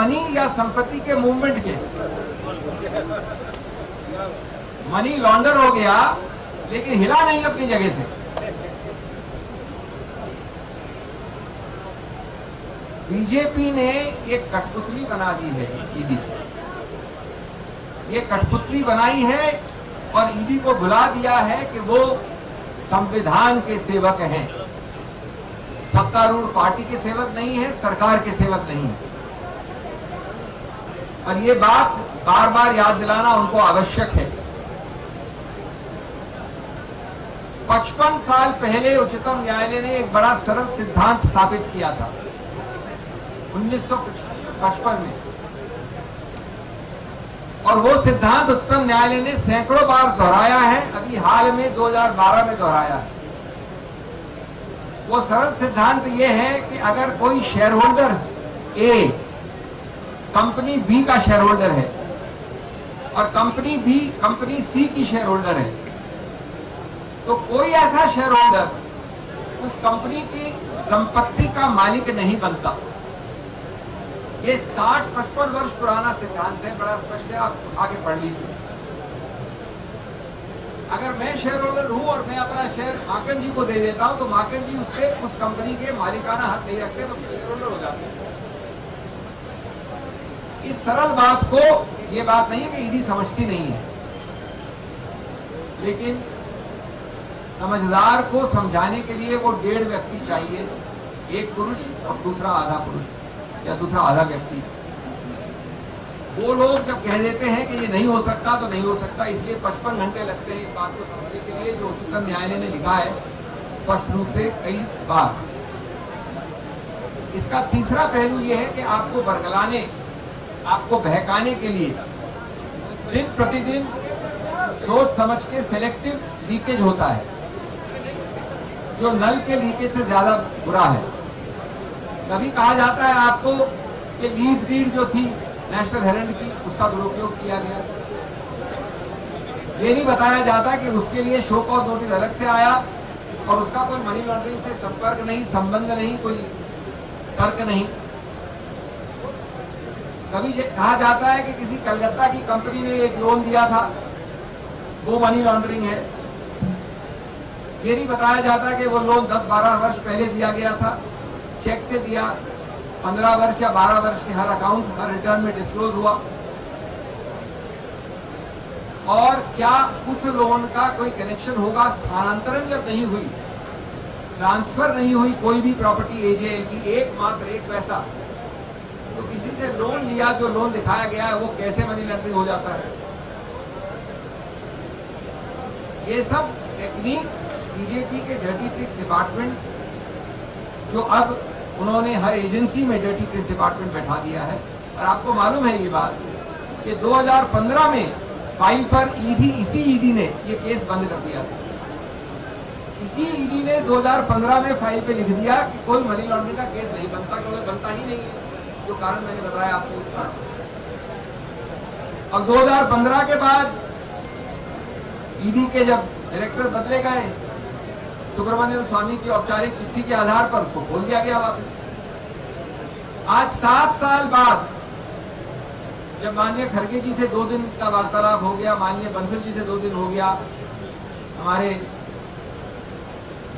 Money या संपत्ति के मूवमेंट के। मनी लॉन्डर हो गया लेकिन हिला नहीं अपनी जगह से। बीजेपी ने एक कठपुतली बना दी है ईडी। ये कठपुतली बनाई है और ईडी को भुला दिया है कि वो संविधान के सेवक हैं, सत्तारूढ़ पार्टी के सेवक नहीं है, सरकार के सेवक नहीं है। और ये बात बार बार याद दिलाना उनको आवश्यक है। 55 साल पहले उच्चतम न्यायालय ने एक बड़ा सरल सिद्धांत स्थापित किया था 1955 में, और वो सिद्धांत उच्चतम न्यायालय ने सैकड़ों बार दोहराया है। अभी हाल में 2012 में दोहराया है। वो सरल सिद्धांत ये है कि अगर कोई शेयर होल्डर ए कंपनी बी का शेयर होल्डर है और कंपनी बी कंपनी सी की शेयर होल्डर है, तो कोई ऐसा शेयर होल्डर उस कंपनी की संपत्ति का मालिक नहीं बनता। ये 60-55 वर्ष पुराना सिद्धांत है, बड़ा स्पष्ट है, आप आगे पढ़ लीजिए। अगर मैं शेयर होल्डर हूं और मैं अपना शेयर माकन जी को दे देता हूं तो माकन जी उससे उस कंपनी के मालिकाना हक नहीं रखते, तो उसके शेयर होल्डर हो जाते हैं। इस सरल बात को, ये बात नहीं है कि ईडी समझती नहीं है, लेकिन समझदार को समझाने के लिए वो 1.5 व्यक्ति चाहिए, एक पुरुष और दूसरा आधा पुरुष या दूसरा आधा व्यक्ति। वो लोग जब कह देते हैं कि ये नहीं हो सकता तो नहीं हो सकता, इसलिए 55 घंटे लगते हैं इस बात को समझने के लिए, जो उच्चतम न्यायालय ने लिखा है स्पष्ट रूप से कई बार। इसका तीसरा पहलू ये है कि आपको बरगलाने, आपको बहकाने के लिए दिन प्रतिदिन सोच समझ के सेलेक्टिव लीकेज होता है, जो नल के लीकेज से ज्यादा बुरा है। कभी कहा जाता है आपको कि लीज डीड जो थी नेशनल हेराल्ड की, उसका दुरुपयोग किया गया। ये नहीं बताया जाता कि उसके लिए शो कॉज नोटिस अलग से आया और उसका कोई मनी लॉन्ड्रिंग से संपर्क नहीं, संबंध नहीं, कोई तर्क नहीं। कभी कहा जाता है कि किसी कलकत्ता की कंपनी ने एक लोन दिया था, वो मनी लॉन्ड्रिंग है। ये नहीं बताया जाता कि वो लोन 10-12 वर्ष पहले दिया गया था, चेक से दिया, 15 वर्ष या 12 वर्ष के हर अकाउंट हर रिटर्न में डिस्क्लोज हुआ, और क्या उस लोन का कोई कनेक्शन होगा, स्थानांतरण जब नहीं हुई, ट्रांसफर नहीं हुई कोई भी प्रॉपर्टी एजेएल की, एकमात्र एक पैसा, तो किसी से लोन लिया, जो लोन दिखाया गया है वो कैसे मनी लॉन्ड्रिंग हो जाता है। ये सब टेक्निक्स बीजेपी के डर्टी ट्रिक्स डिपार्टमेंट, जो अब उन्होंने हर एजेंसी में डर्टी ट्रिक्स डिपार्टमेंट बैठा दिया है। और आपको मालूम है ये बात कि 2015 में फाइल पर इसी ईडी ने ये केस बंद कर दिया था। इसी ईडी ने 2015 में फाइल पे लिख दिया कि कोई मनी लॉन्ड्रिंग का केस नहीं बनता, क्योंकि बनता ही नहीं है, जो कारण मैंने बताया आपको। और 2015 के बाद ईडी के जब डायरेक्टर बदले गए, सुब्रमण्यम स्वामी की औपचारिक चिट्ठी के आधार पर उसको खोल दिया गया वापस। आज 7 साल बाद जब माननीय खड़गे जी से 2 दिन का वार्तालाप हो गया, माननीय बंसल जी से 2 दिन हो गया, हमारे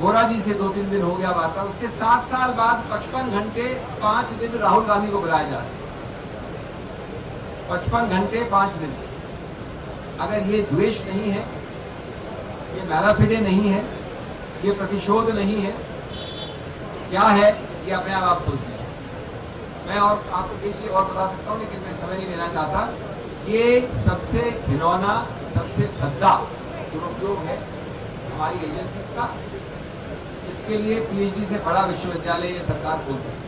गोरा जी से 2-3 दिन हो गया वार्ता, उसके 7 साल बाद 55 घंटे 5 दिन राहुल गांधी को बुलाया जा रहा है। 55 घंटे 5 दिन। अगर ये द्वेष नहीं है, ये मैलाफिडे नहीं है, ये प्रतिशोध नहीं है, क्या है ये अपने आप सोच लीजिए। मैं और आपको कई चीज़ और बता सकता हूँ, लेकिन मैं समय नहीं लेना चाहता। ये सबसे घिनौना, सबसे भद्दा दुरुपयोग है हमारी एजेंसीज का। इसके लिए पीएचडी से बड़ा विश्वविद्यालय ये सरकार खोल सकती है।